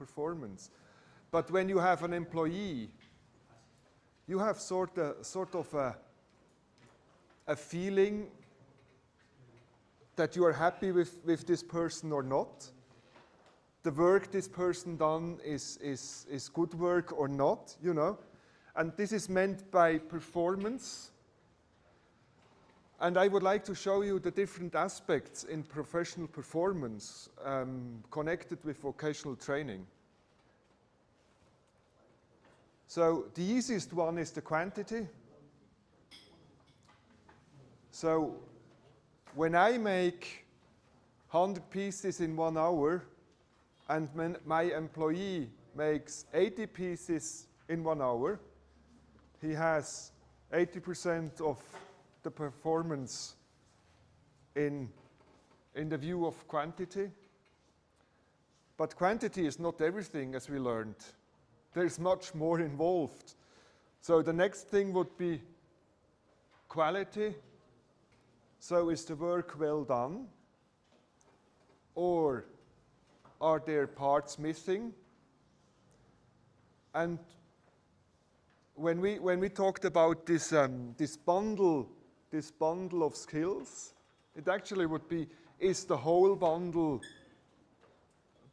performance. But when you have an employee, you have sort of a feeling that you are happy with this person or not. The work this person done is good work or not, you know. And this is meant by performance. And I would like to show you the different aspects in professional performance connected with vocational training. So the easiest one is the quantity. So when I make 100 pieces in 1 hour and when my employee makes 80 pieces in 1 hour, he has 80% of the performance in the view of quantity. But quantity is not everything, as we learned. There's much more involved. So the next thing would be quality. So is the work well done? Or are there parts missing? And when we talked about this bundle of skills, it actually would be, is the whole bundle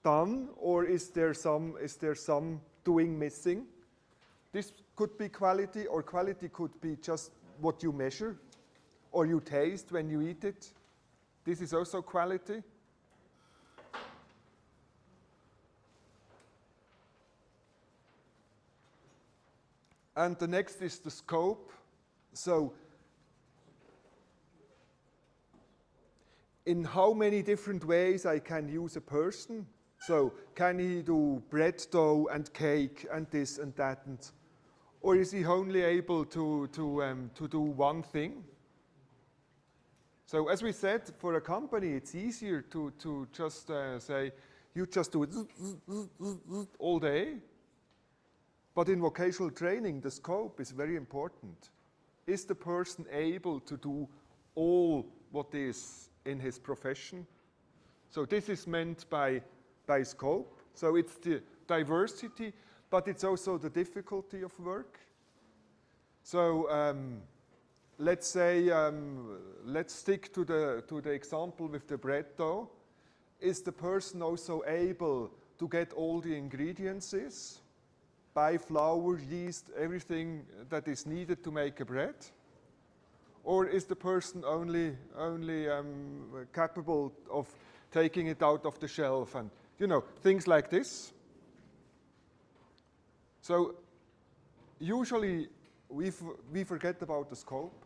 done, or is there some doing missing? This could be quality, or quality could be just what you measure or you taste when you eat it. This is also quality. And the next is the scope. So in how many different ways I can use a person. So can he do bread dough and cake and this and that, or is he only able to do one thing? So as we said, for a company, it's easier to just say, you just do it all day. But in vocational training, the scope is very important. Is the person able to do all what is in his profession? So this is meant by scope. So it's the diversity, but it's also the difficulty of work. So let's say, let's stick to the example with the bread dough. Is the person also able to get all the ingredients, buy flour, yeast, everything that is needed to make a bread? Or is the person only capable of taking it out of the shelf and, you know, things like this? So usually we forget about the scope.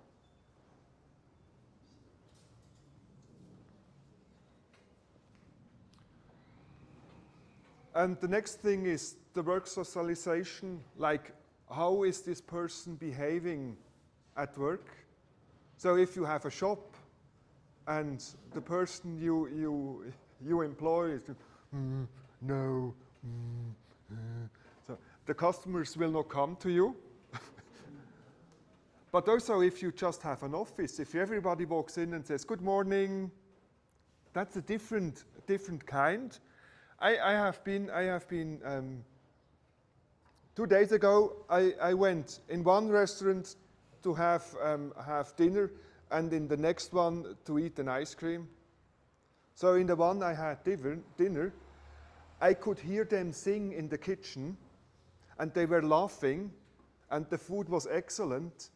And the next thing is the work socialization, like how is this person behaving at work? So if you have a shop and the person you employ is no, so the customers will not come to you. But also if you just have an office, if everybody walks in and says good morning, that's a different kind. I have been 2 days ago, I went in one restaurant to have dinner, and in the next one to eat an ice cream. So in the one I had dinner, I could hear them sing in the kitchen, and they were laughing, and the food was excellent,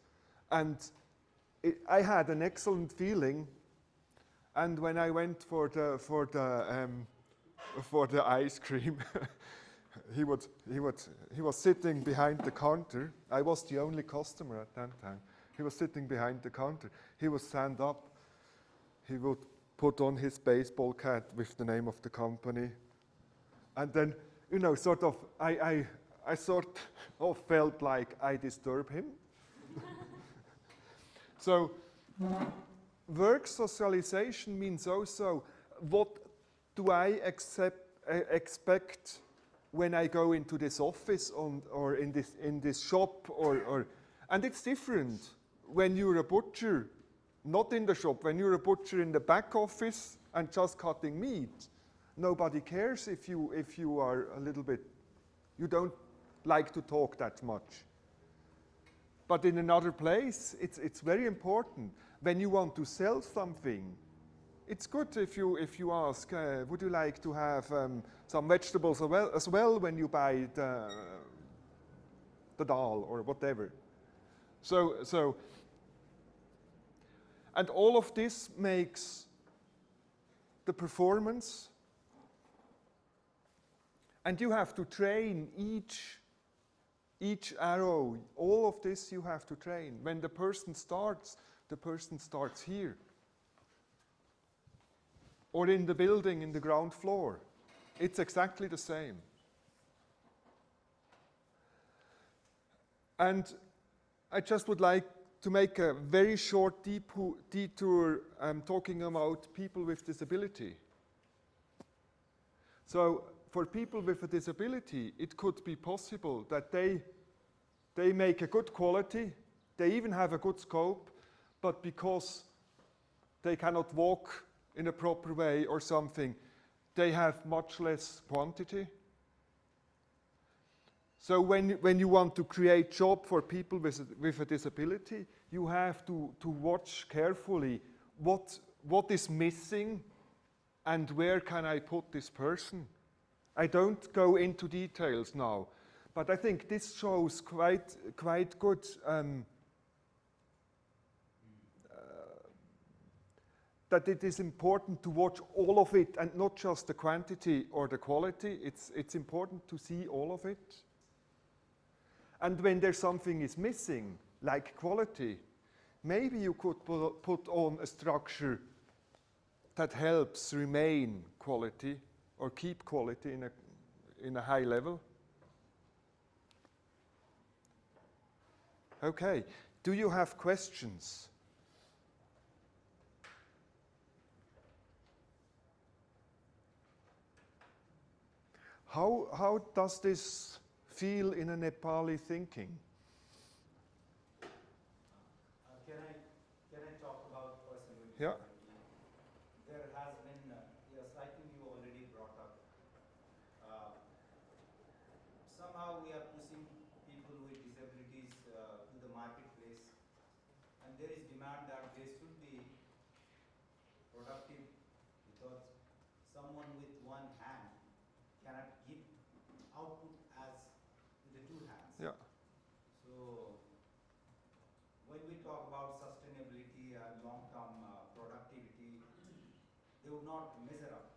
and I had an excellent feeling. And when I went for the ice cream, he was sitting behind the counter. I was the only customer at that time. He was sitting behind the counter. He would stand up. He would put on his baseball cap with the name of the company. And then, you know, sort of, I sort of felt like I disturbed him. So, work socialization means also, what do I expect when I go into this office or in this shop and it's different when you're a butcher, not in the shop. When you're a butcher in the back office and just cutting meat, nobody cares if you are a little bit, you don't like to talk that much. But in another place, it's very important. When you want to sell something, it's good if you ask, would you like to have some vegetables as well when you buy the dal or whatever. So, and all of this makes the performance, and you have to train each arrow. All of this you have to train. When the person starts here. Or in the building, in the ground floor. It's exactly the same. And I just would like to make a very short detour talking about people with disability. So for people with a disability, it could be possible that they make a good quality, they even have a good scope, but because they cannot walk in a proper way or something, they have much less quantity. So when you want to create job for people with a disability, you have to watch carefully what is missing and where can I put this person. I don't go into details now, but I think this shows quite good that it is important to watch all of it and not just the quantity or the quality. It's important to see all of it. And when there's something is missing, like quality, maybe you could put on a structure that helps remain quality or keep quality in a high level. Okay, do you have questions? How does this feel in a Nepali thinking? Can I talk about personal disability? Yeah. There has been, yes, I think you already brought up. Somehow we are pushing people with disabilities to the marketplace, and there is demand that they should be productive because someone with one hand cannot give output as with the two hands. Yeah. So when we talk about sustainability and long-term productivity, they would not measure up.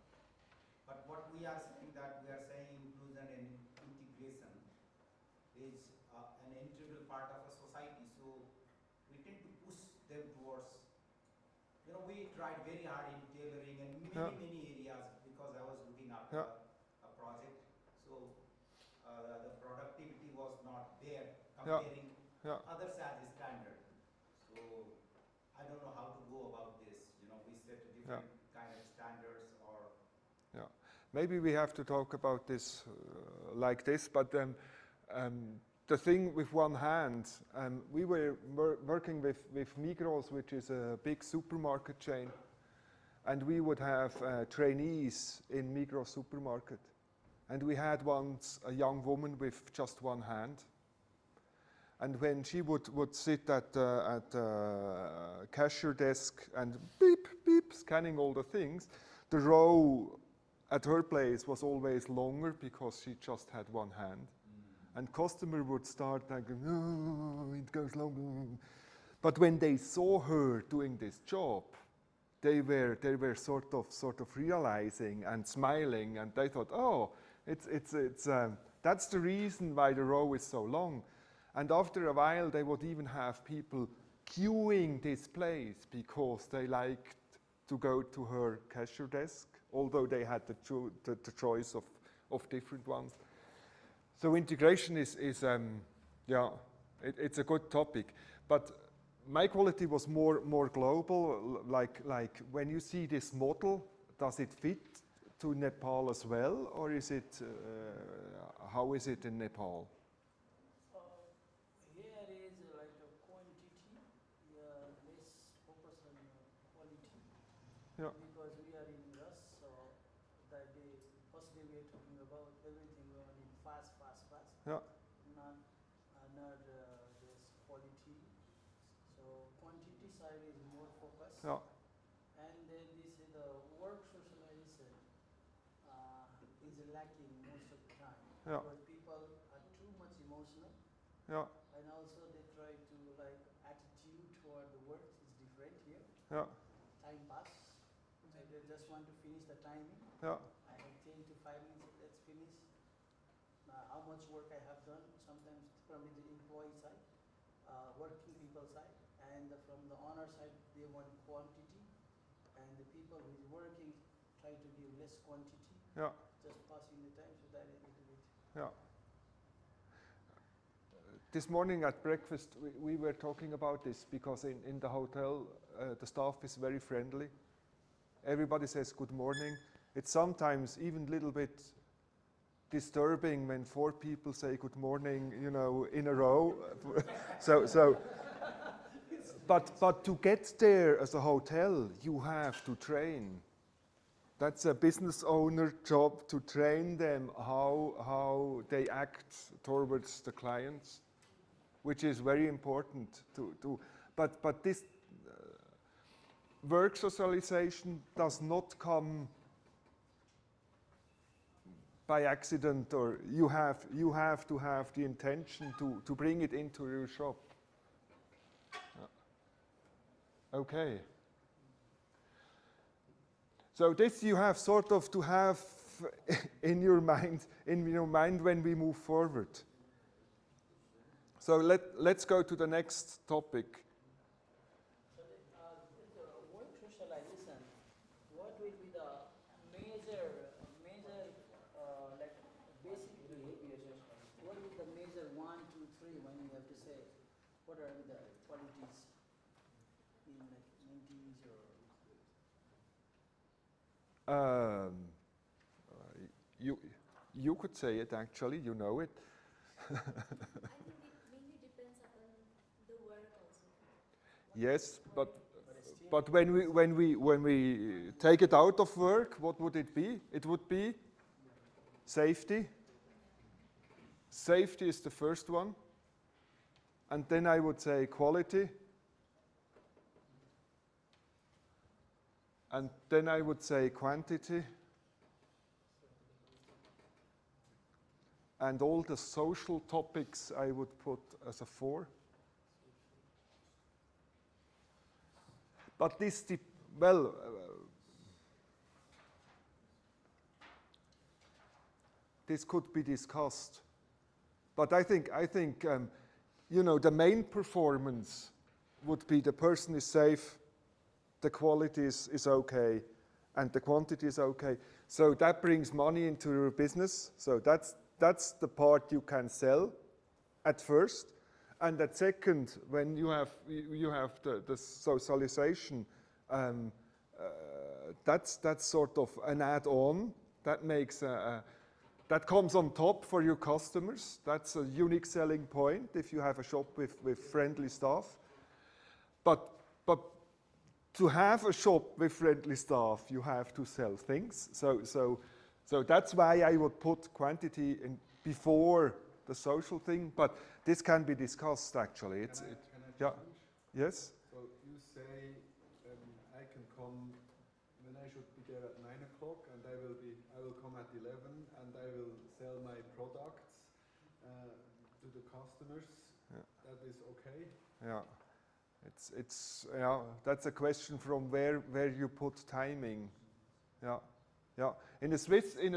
But what we are saying inclusion and integration is an integral part of a society. So we tend to push them towards, we tried very hard in tailoring and many areas because I was looking after a project. So the productivity was not there comparing others as a standard. So I don't know how to go about this. We set different kind of standards or. Yeah, maybe we have to talk about this like this, but the thing with one hand, we were working with Migros, which is a big supermarket chain, and we would have trainees in Migros supermarket. And we had once a young woman with just one hand. And when she would sit at the cashier desk and beep, beep, scanning all the things, the row at her place was always longer because she just had one hand. And customer would start like, oh, it goes longer. But when they saw her doing this job, they were sort of realizing and smiling, and they thought, oh, that's the reason why the row is so long. And after a while, they would even have people queuing this place because they liked to go to her cashier desk, although they had the choice of different ones. So integration is it's a good topic. But my quality was more global. Like when you see this model, does it fit to Nepal as well, or is it how is it in Nepal? Here is like a quantity, less focus on quality. Yeah. Because we are in rush, so that day side is more focused. Yeah. And then this the work socialization is lacking most of the time. Yeah. Because people are too much emotional, Yeah. and also they try to like attitude toward the work is different here. Yeah. Time pass, so they just want to finish the timing. Yeah. I have 10 to 5 minutes, let's finish. How much work I have done, sometimes from the employee side, working people side, and from the owner side, they want quantity, and the people who is working try to give less quantity, Yeah. just passing the time, so that is a little bit. Yeah. This morning at breakfast, we were talking about this because in the hotel, the staff is very friendly. Everybody says good morning. It's sometimes even a little bit disturbing when 4 people say good morning, you know, in a row. But to get there as a hotel, you have to train. That's a business owner job to train them how they act towards the clients, which is very important but this work socialization does not come by accident, or you have to have the intention to bring it into your shop. Okay. So this you have sort of to have in your mind when we move forward. So let's go to the next topic. So the work socialization, what will be the major like basic behaviors? What will the major 1, 2, 3 when you have to say what are the qualities in like mentees or? You could say it actually, you know it. I think it mainly depends upon the work also. Yes, but when we take it out of work, what would it be? It would be safety. Safety is the first one. And then I would say quality. And then I would say quantity. And all the social topics I would put as a 4. But this, this could be discussed. But I think you know, the main performance would be the person is safe, the quality is okay, and the quantity is okay. So that brings money into your business. So that's the part you can sell at first. And at second, when you have the socialization, that's sort of an add-on. That makes that comes on top for your customers. That's a unique selling point if you have a shop with friendly staff. But to have a shop with friendly staff, you have to sell things. So that's why I would put quantity in before the social thing. But this can be discussed actually. Can I yeah. challenge? Yes. So you say I can come when I should be there at 9 o'clock, and I will come at 11, and I will sell my products to the customers. Yeah. That is okay. Yeah. It's that's a question from where you put timing. Yeah. Yeah. In a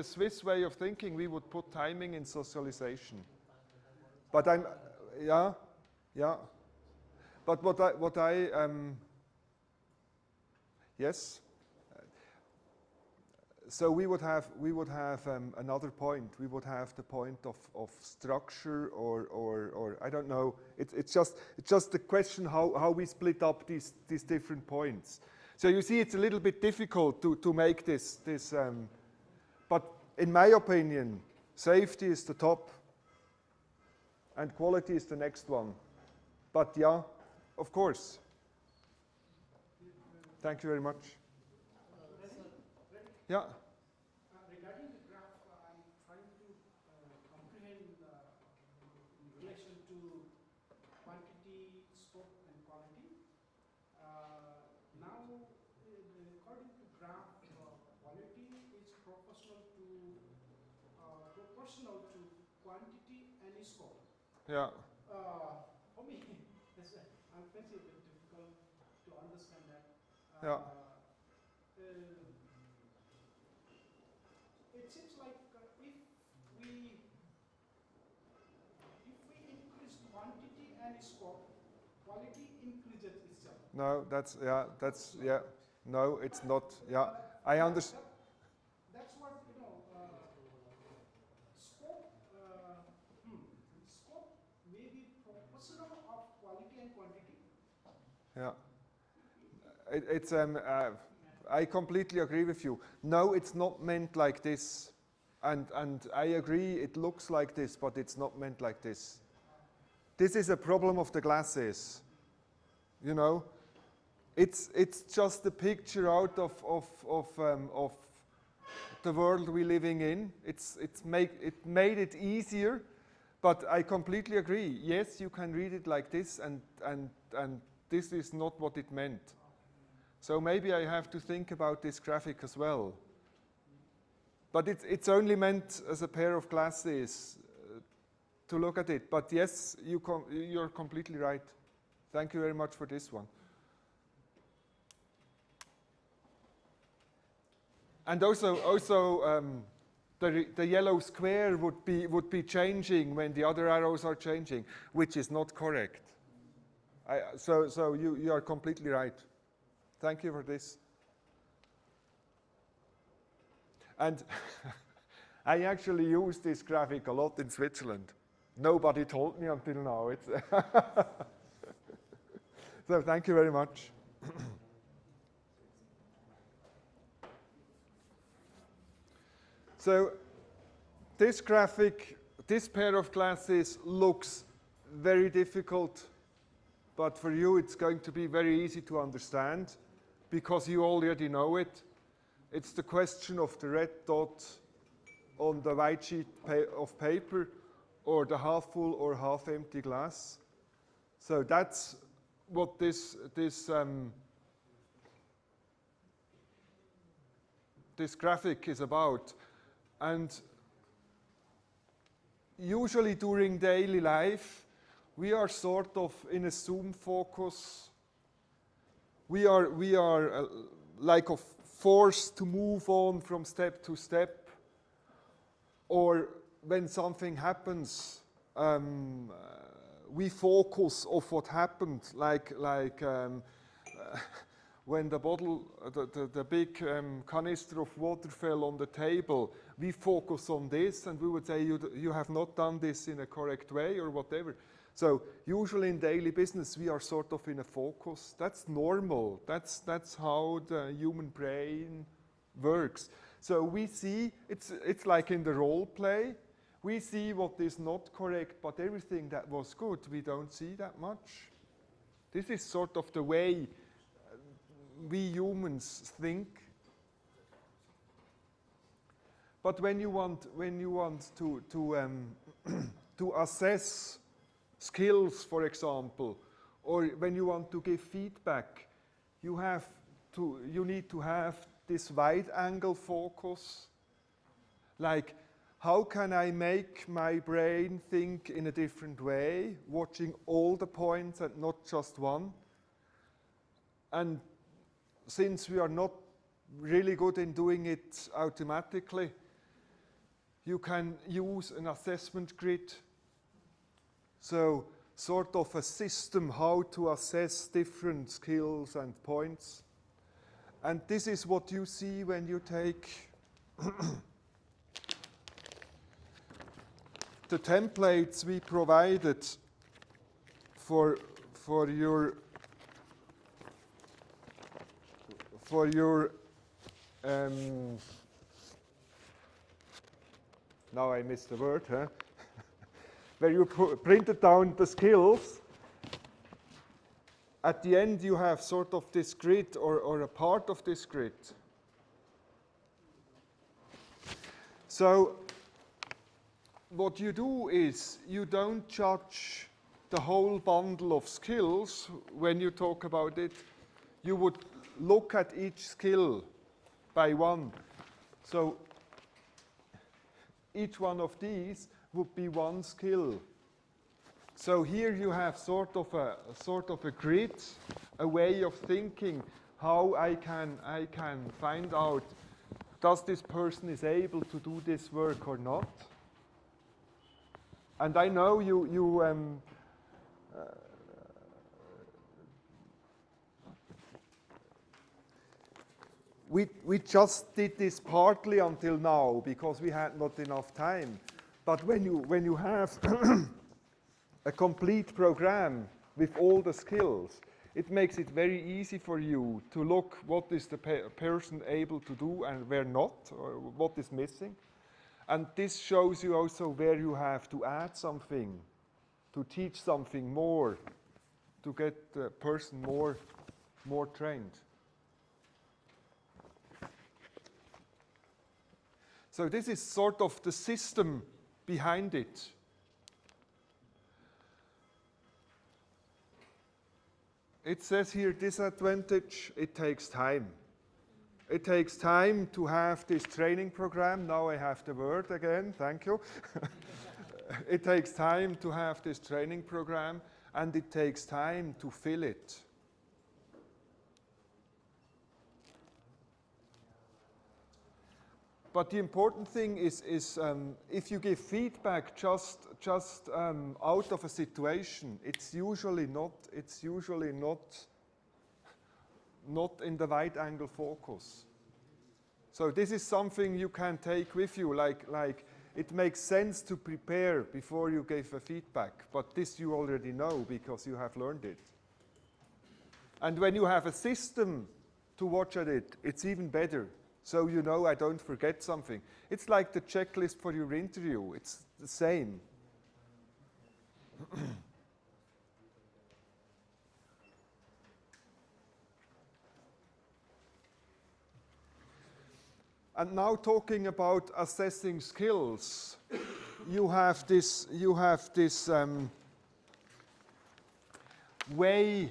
Swiss way of thinking, we would put timing in socialization. But But what I yes. So we would have another point. We would have the point of structure or I don't know. It's just the question how we split up these different points. So you see, it's a little bit difficult to make this. But in my opinion, safety is the top, and quality is the next one. But yeah, of course. Thank you very much. Yeah. Regarding the graph, I'm trying to comprehend in relation to quantity, scope, and quality. proportional to quantity and scope. Yeah. For me, I find it a bit difficult to understand that. Yeah. It seems like if we increase quantity and scope, quality increases itself. No, that's yeah. No, it's not. Yeah, I understand. That's what scope. Scope may be proportional of quality and quantity. Yeah. It's I completely agree with you. No, it's not meant like this, and I agree. It looks like this, but it's not meant like this. This is a problem of the glasses. You know, it's just a picture out of the world we're living in. It made it easier, but I completely agree. Yes, you can read it like this, and this is not what it meant. So maybe I have to think about this graphic as well. But it's only meant as a pair of glasses to look at it. But yes, you're completely right. Thank you very much for this one. And also the yellow square would be changing when the other arrows are changing, which is not correct. So you are completely right. Thank you for this. And I actually use this graphic a lot in Switzerland. Nobody told me until now. So thank you very much. So this graphic, this pair of glasses looks very difficult, but for you it's going to be very easy to understand because you already know it. It's the question of the red dot on the white sheet of paper or the half full or half empty glass. So that's what this graphic is about. And usually during daily life, we are sort of in a zoom focus. We are like forced to move on from step to step. Or when something happens, we focus of what happened, like when the bottle, the big canister of water fell on the table, we focus on this and we would say you have not done this in a correct way or whatever. So usually in daily business we are sort of in a focus. That's normal. That's how the human brain works. So we see, it's like in the role play, we see what is not correct, but everything that was good, we don't see that much. This is sort of the way we humans think. But when you want to assess skills, for example, or when you want to give feedback, you need to have this wide angle focus. Like, how can I make my brain think in a different way, watching all the points and not just one? And since we are not really good in doing it automatically, you can use an assessment grid. So sort of a system how to assess different skills and points. And this is what you see when you take the templates we provided for your now I missed the word, huh? Where you printed down the skills. At the end you have sort of this grid or a part of this grid. So what you do is you don't judge the whole bundle of skills when you talk about it. You would look at each skill by one. So each one of these would be one skill. So here you have sort of a grid, a way of thinking how I can find out, does this person is able to do this work or not? And I know we just did this partly until now because we had not enough time. But when you have a complete program with all the skills, it makes it very easy for you to look what is the person able to do and where not, or what is missing. And this shows you also where you have to add something, to teach something more, to get the person more trained. So this is sort of the system behind it. It says here, disadvantage, it takes time. It takes time to have this training program. Now I have the word again, thank you. It takes time to have this training program, and it takes time to fill it. But the important thing is if you give feedback just out of a situation, it's usually not in the wide angle focus. So this is something you can take with you, like it makes sense to prepare before you give a feedback, but this you already know because you have learned it. And when you have a system to watch at it, it's even better. So you know I don't forget something. It's like the checklist for your interview. It's the same. And now talking about assessing skills, you have this way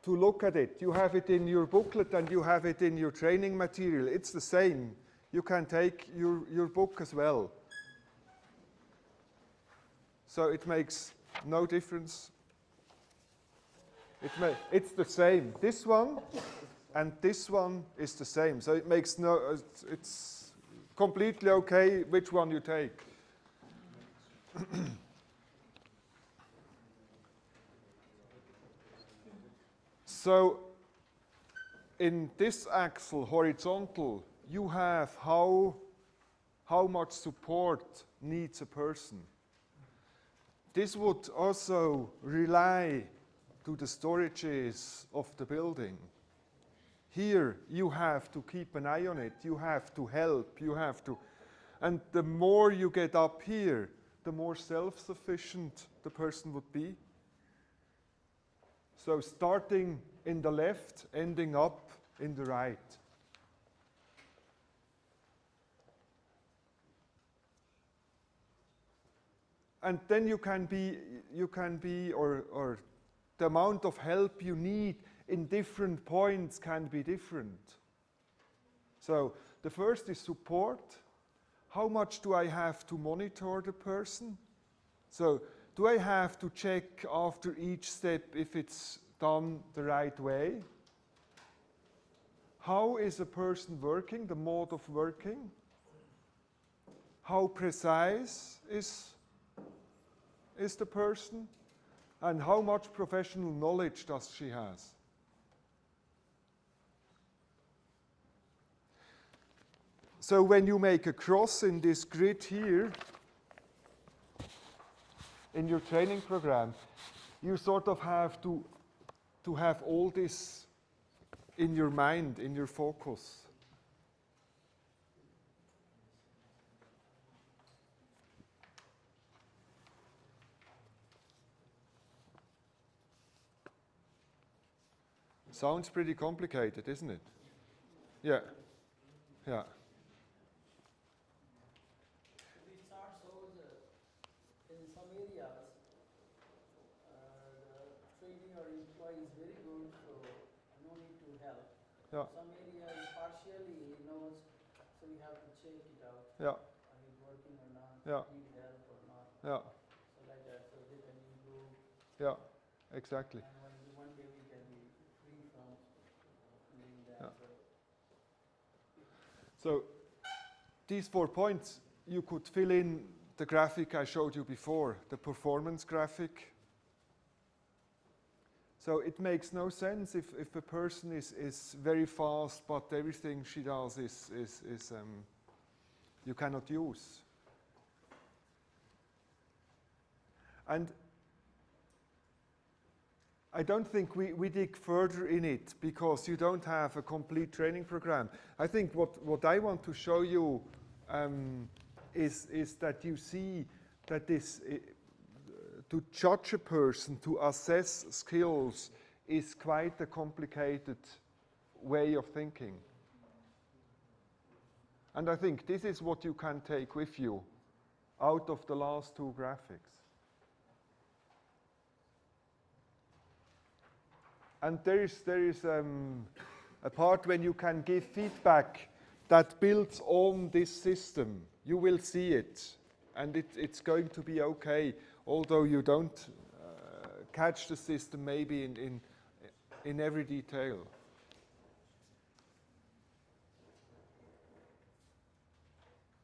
to look at it. You have it in your booklet and you have it in your training material. It's the same. You can take your book as well. So it makes no difference. It's the same. This one and this one is the same. So it makes it's completely okay which one you take. So in this axle, horizontal, you have how much support needs a person. This would also rely to the storages of the building. Here you have to keep an eye on it, you have to help, and the more you get up here, the more self-sufficient the person would be. So starting in the left, ending up in the right. And then you can be, or the amount of help you need in different points can be different. So the first is support. How much do I have to monitor the person? So do I have to check after each step if it's done the right way? How is a person working, the mode of working? How precise is the person? And how much professional knowledge does she have? So when you make a cross in this grid here, in your training program, you sort of have to have all this in your mind, in your focus. Sounds pretty complicated, isn't it? Yeah. Yeah. This chart shows in some areas the training or employee is very good, so no need to help. Yeah. Some areas partially he knows, so So we have to check it out. Yeah, Are you working or not? Yeah. Need help or not? yeah, So like that, so they can improve. yeah, exactly. And one day we can be free from doing that. Yeah. So So these 4 points, you could fill in the graphic I showed you before, the performance graphic. So it makes no sense if a person is very fast, but everything she does is you cannot use. And I don't think we dig further in it because you don't have a complete training program. I think what I want to show you is that you see that this, to judge a person, to assess skills, is quite a complicated way of thinking. And I think this is what you can take with you out of the last 2 graphics. And there is a part when you can give feedback that builds on this system. You will see it, and it's going to be okay, although you don't catch the system maybe in every detail.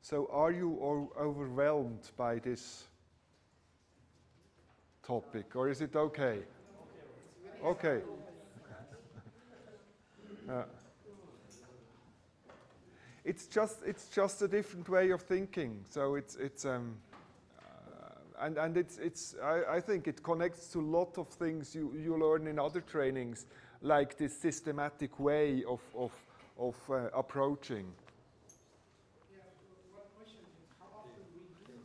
So are you overwhelmed by this topic, or is it okay? Okay. It's just a different way of thinking. So I think it connects to a lot of things you learn in other trainings, like this systematic way of approaching. Yeah, one question is how often we do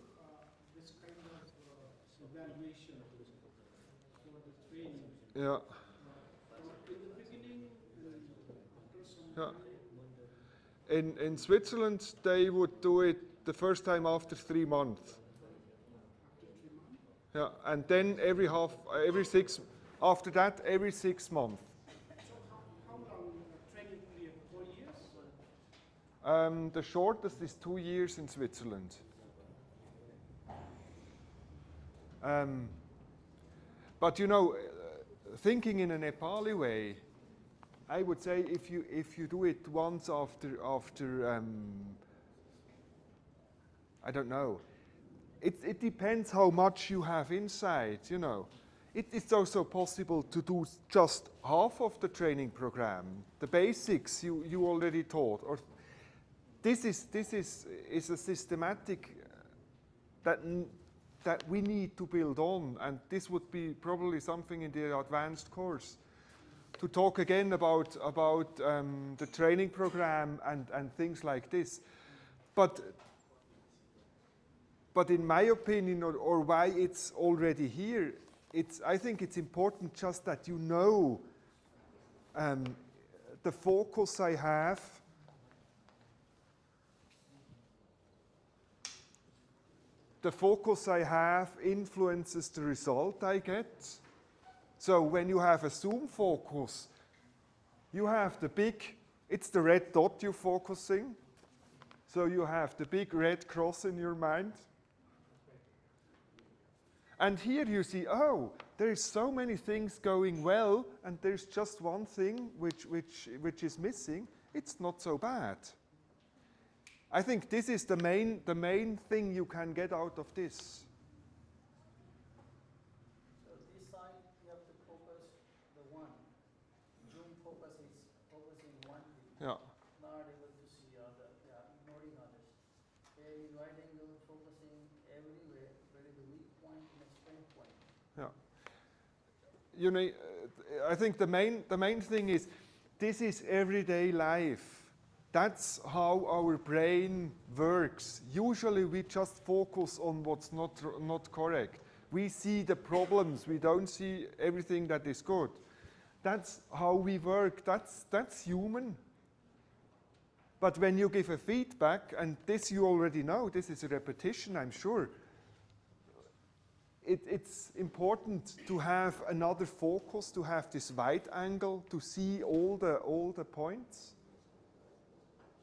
this kind of evaluation for the training? Yeah. In the beginning, after some Yeah. time, In Switzerland, they would do it the first time after 3 months. after 3 months. Yeah, and then every 6. After that, every 6 months. So how long training period? 4 years? The shortest is 2 years in Switzerland. But you know, thinking in a Nepali way, I would say if you do it once after I don't know. It depends how much you have inside, you know. It's also possible to do just half of the training program. The basics you already taught. Or this is a systematic that we need to build on, and this would be probably something in the advanced course. To talk again about the training program and things like this. But in my opinion, or why it's already here, I think it's important just that you know the focus I have. The focus I have influences the result I get. So when you have a zoom focus, you have it's the red dot you're focusing. So you have the big red cross in your mind. And here you see, oh, there's so many things going well, and there's just one thing which is missing. It's not so bad. I think this is the main thing you can get out of this. So this side, you have to focus the one. Zoom focus is focusing one thing. Yeah. Not able to see other, ignoring others. Here in right angle, focusing everywhere, where is the weak point and the strength point. Yeah. You know, I think the main thing is this is everyday life. That's how our brain works. Usually we just focus on what's not correct. We see the problems, we don't see everything that is good. That's how we work, that's human. But when you give a feedback, and this you already know, this is a repetition, I'm sure, it's important to have another focus, to have this wide angle, to see all the points.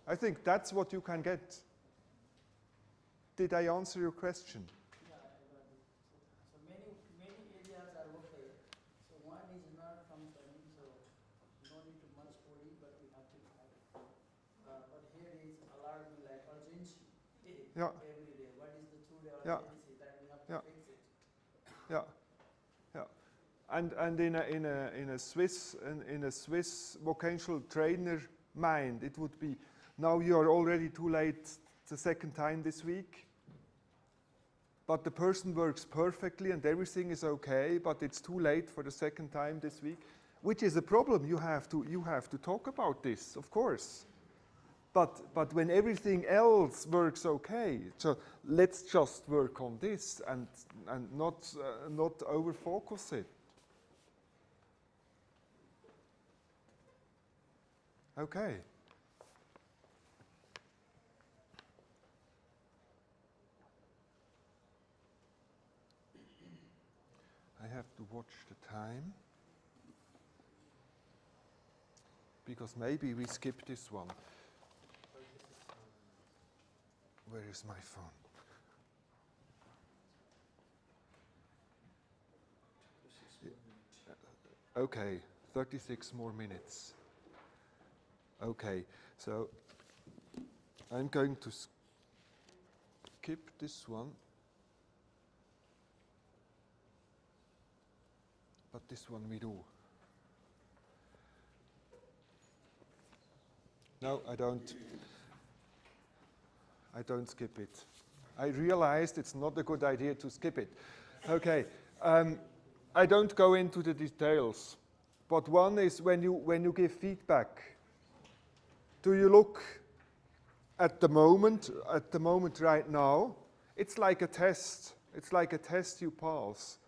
I think that's what you can get. Did I answer your question? Yeah, I got it. So many areas are okay. So one is not functioning, so no need to much worry, but we have to have it. But here is alarming like urgency. Yeah. Every day. What is the true Yeah. urgency that we have to Yeah. fix it? Yeah, yeah. And in a Swiss vocational trainer mind, it would be, now you are already too late the second time this week, but the person works perfectly and everything is okay, but it's too late for the second time this week, which is a problem. You have to talk about this, of course. But when everything else works okay, so let's just work on this and not over focus it. Okay. I have to watch the time because maybe we skip this one. Where is my phone? Okay, 36 more minutes. Okay, so I'm going to skip this one. But this one we do. No, I don't skip it. I realized it's not a good idea to skip it. Okay, I don't go into the details, but one is when you give feedback, do you look at the moment right now? It's like a test. It's like a test you pass.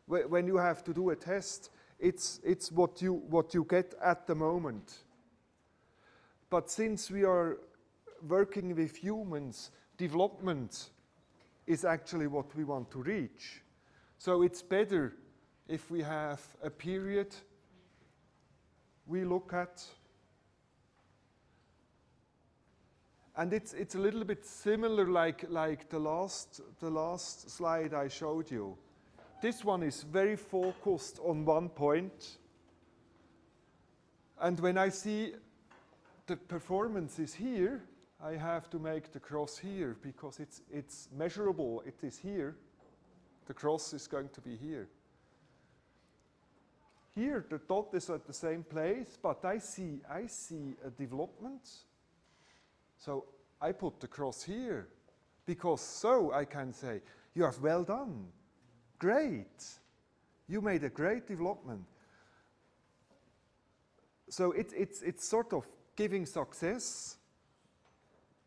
When you have to do a test, it's what you get at the moment. But since we are working with humans, development is actually what we want to reach. So it's better if we have a period we look at. And it's a little bit similar like the last slide I showed you. This one is very focused on one point. And when I see the performance is here, I have to make the cross here because it's measurable. It is here. The cross is going to be here. Here, the dot is at the same place, but I see a development. So I put the cross here because so I can say, you have well done. Great. You made a great development. So it's sort of giving success,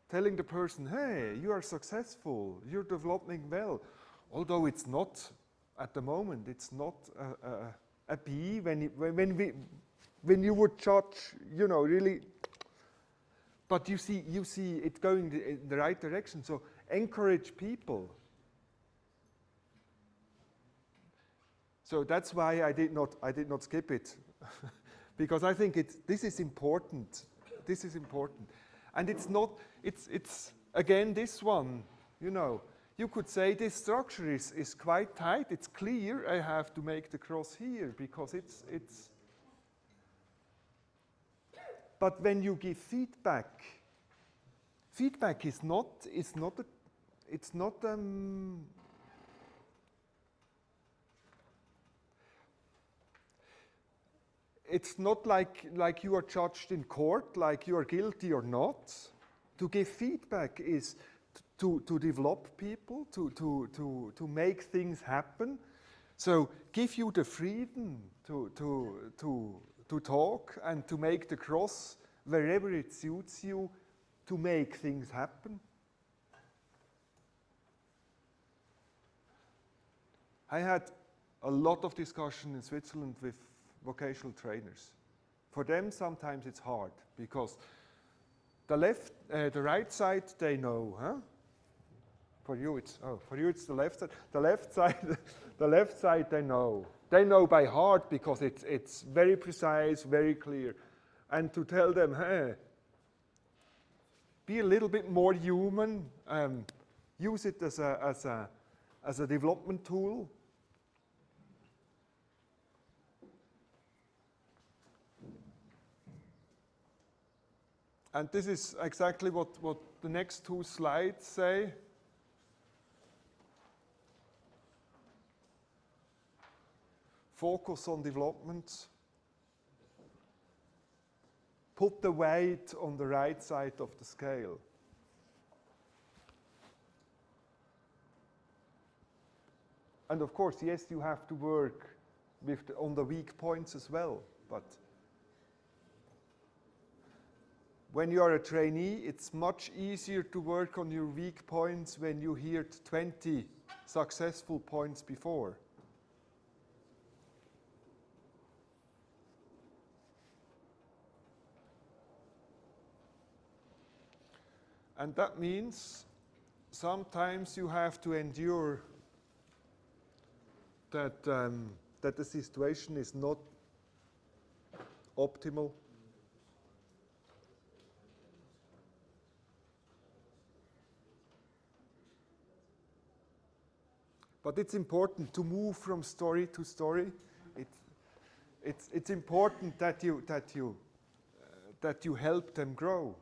telling the person, hey, you are successful, you're developing well. Although it's not, at the moment, it's not a B when you would judge, really. But you see it going in the right direction. So encourage people. So that's why I did not skip it, because I think this is important. This is important, and it's again this one. You could say this structure is quite tight. It's clear. I have to make the cross here because it's. But when you give feedback, feedback is not. It's not. It's not like you are judged in court, like you are guilty or not. To give feedback is to develop people, to make things happen. So give you the freedom to talk and to make the cross wherever it suits you to make things happen. I had a lot of discussion in Switzerland with vocational trainers. For them, sometimes it's hard because the right side they know, huh? For you, it's the left side. The left side, the left side they know. They know by heart because it's very precise, very clear. And to tell them, hey, be a little bit more human. Use it as a development tool. And this is exactly what the next two slides say. Focus on development. Put the weight on the right side of the scale. And of course, yes, you have to work on the weak points as well, but when you are a trainee, it's much easier to work on your weak points when you heard 20 successful points before. And that means sometimes you have to endure that the situation is not optimal. But it's important to move from story to story. It's important that you help them grow.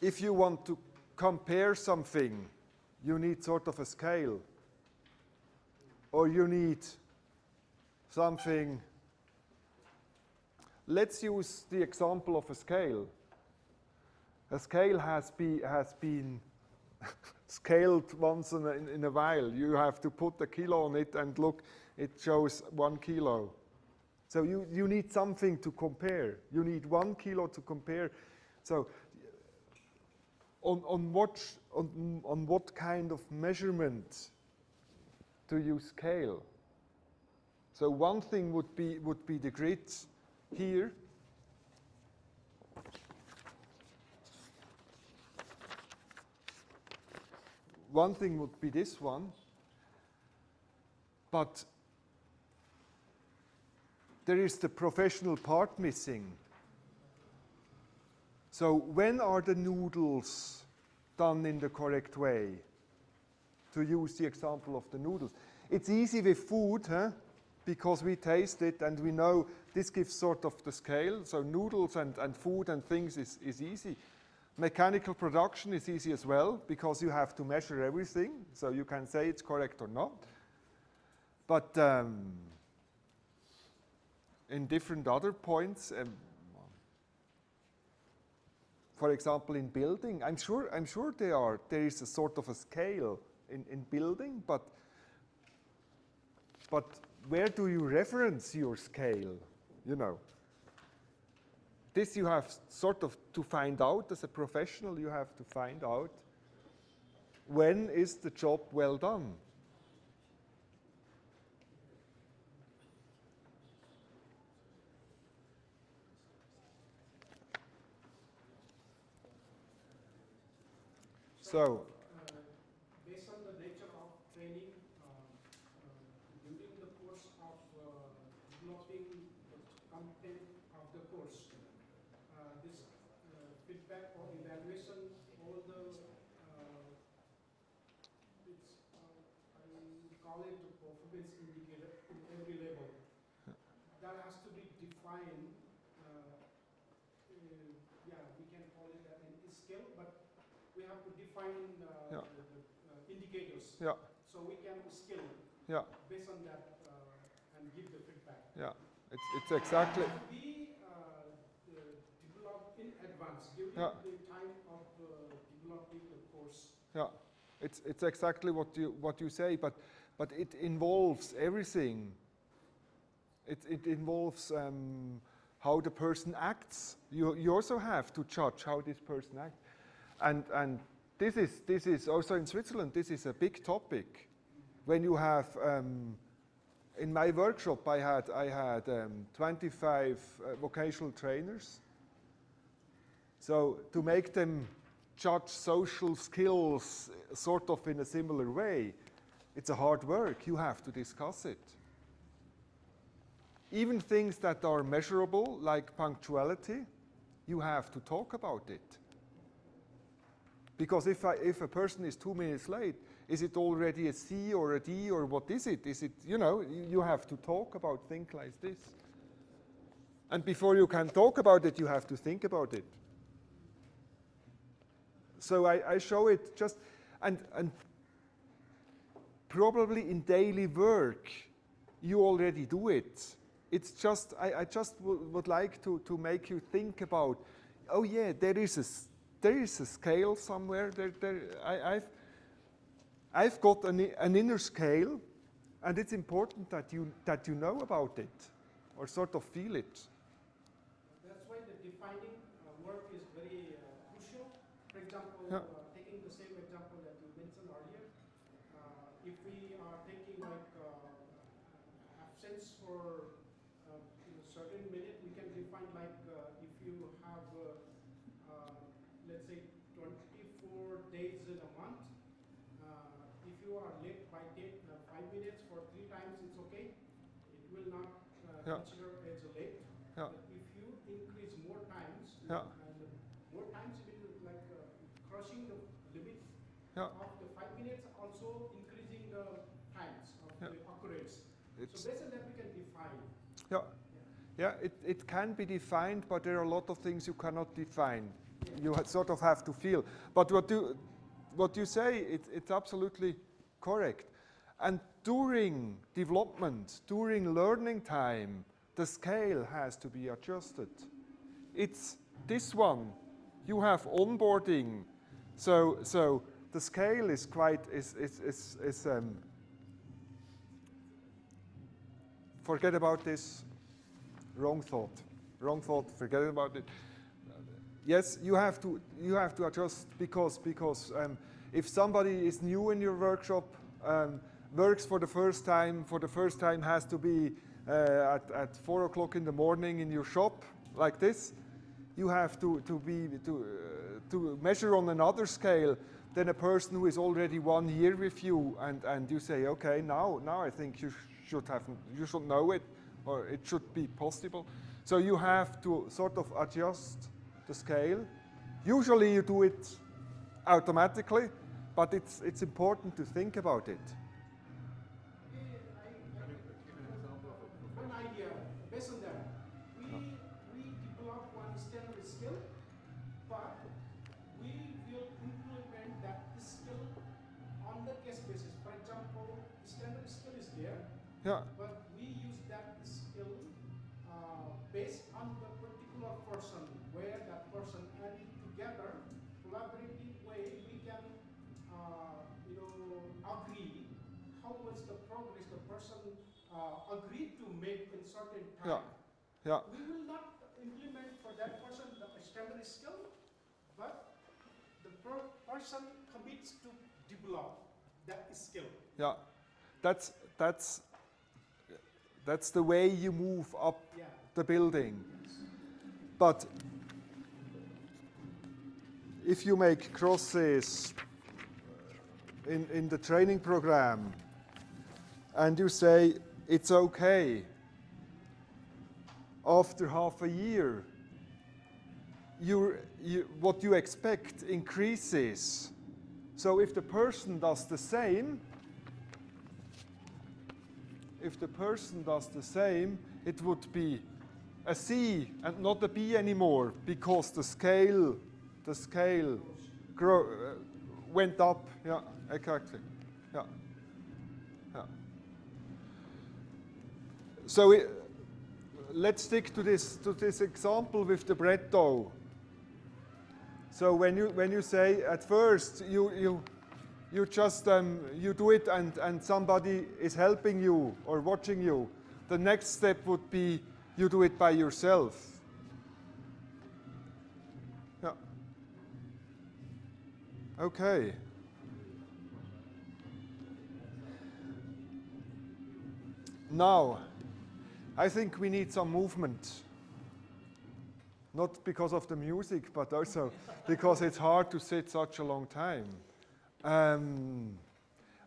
If you want to compare something, you need sort of a scale, or you need something. Let's use the example of a scale. A scale has been scaled once in a while. You have to put a kilo on it and look, it shows 1 kilo. So you need something to compare. You need 1 kilo to compare. So on what kind of measurement do you scale? So one thing would be the grid here. One thing would be this one. But there is the professional part missing. So when are the noodles done in the correct way? To use the example of the noodles. It's easy with food, because we taste it and we know this gives sort of the scale. So noodles and food and things is easy. Mechanical production is easy as well, because you have to measure everything. So you can say it's correct or not. But in different other points, for example, in building, I'm sure there is a sort of a scale in building, but where do you reference your scale? You know, this you have sort of to find out as a professional. You have to find out when is the job well done. So, based on the nature of training, during the course of developing the content of the course, this feedback or evaluation, all the, I call it the performance indicator in every level. That has to be defined. Yeah, we can call it an scale, but we have to define the indicators. yeah, So we can scale yeah, based on that and give the feedback. yeah. It's exactly. We develop in advance during Yeah. the time of developing the course. Yeah, it's exactly what you say, but it involves everything. It involves how the person acts. You also have to judge how this person acts, and this is also in Switzerland. This is a big topic when you have in my workshop, I had 25 vocational trainers. So to make them judge social skills sort of in a similar way, it's a hard work. You have to discuss it. Even things that are measurable, like punctuality, you have to talk about it. Because if a person is 2 minutes late, is it already a C or a D or what is it? Is it, you know, you have to talk about things like this. And before you can talk about it, you have to think about it. So I show it just, and probably in daily work, you already do it. It's just, I just would like to make you think about, oh yeah, there is a scale somewhere. I've got an inner scale, and it's important that you know about it, or sort of feel it. That's why the defining work is very crucial. For example, Yeah. taking the same example that you mentioned earlier, if we are taking like absence for certain minute, we can define like if you have, let's say, 24 days in a month. If you are late by 5 minutes for 3 times, it's okay. It will not Yeah. consider as a late. Yeah. But if you increase more times, Yeah. and more times it will like crossing the limit Yeah. of the 5 minutes, also increasing the times of Yeah. the occurrence. It's, So based on that we can define. yeah. Yeah, it can be defined, but there are a lot of things you cannot define. You sort of have to feel. But what you say, it's absolutely correct. And during development, during learning time, the scale has to be adjusted. It's this one. You have onboarding, so the scale is quite forget about this. Wrong thought, forget about it. Yes, you have to adjust because if somebody is new in your workshop, works for the first time has to be at 4 o'clock in the morning in your shop like this. You have to measure on another scale than a person who is already 1 year with you, and you say, okay, now I think you should know it, or it should be possible. So you have to sort of adjust the scale. Usually you do it automatically, but it's important to think about it. One idea based on that, we develop one standard skill, but we will implement that skill on the case basis. For example, standard skill is there, Yeah, but we use that skill based on the particular person, where that person, and together, collaborative way, we can agree how much the progress the person agreed to make in certain time. yeah, We will not implement for that person the standard skill, but the person commits to develop that skill. yeah. That's the way you move up Yeah. the building. But if you make crosses in the training program and you say it's okay, after half a year, what you expect increases. So if the person does the same, it would be a C and not a B anymore, because the scale went up. Yeah, exactly. Yeah, yeah. So let's stick to this example with the bread dough. So when you say at first you just you do it and somebody is helping you or watching you, the next step would be you do it by yourself. Yeah. Okay. Now, I think we need some movement. Not because of the music, but also because it's hard to sit such a long time.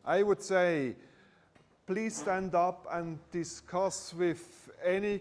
I would say, please stand up and discuss with any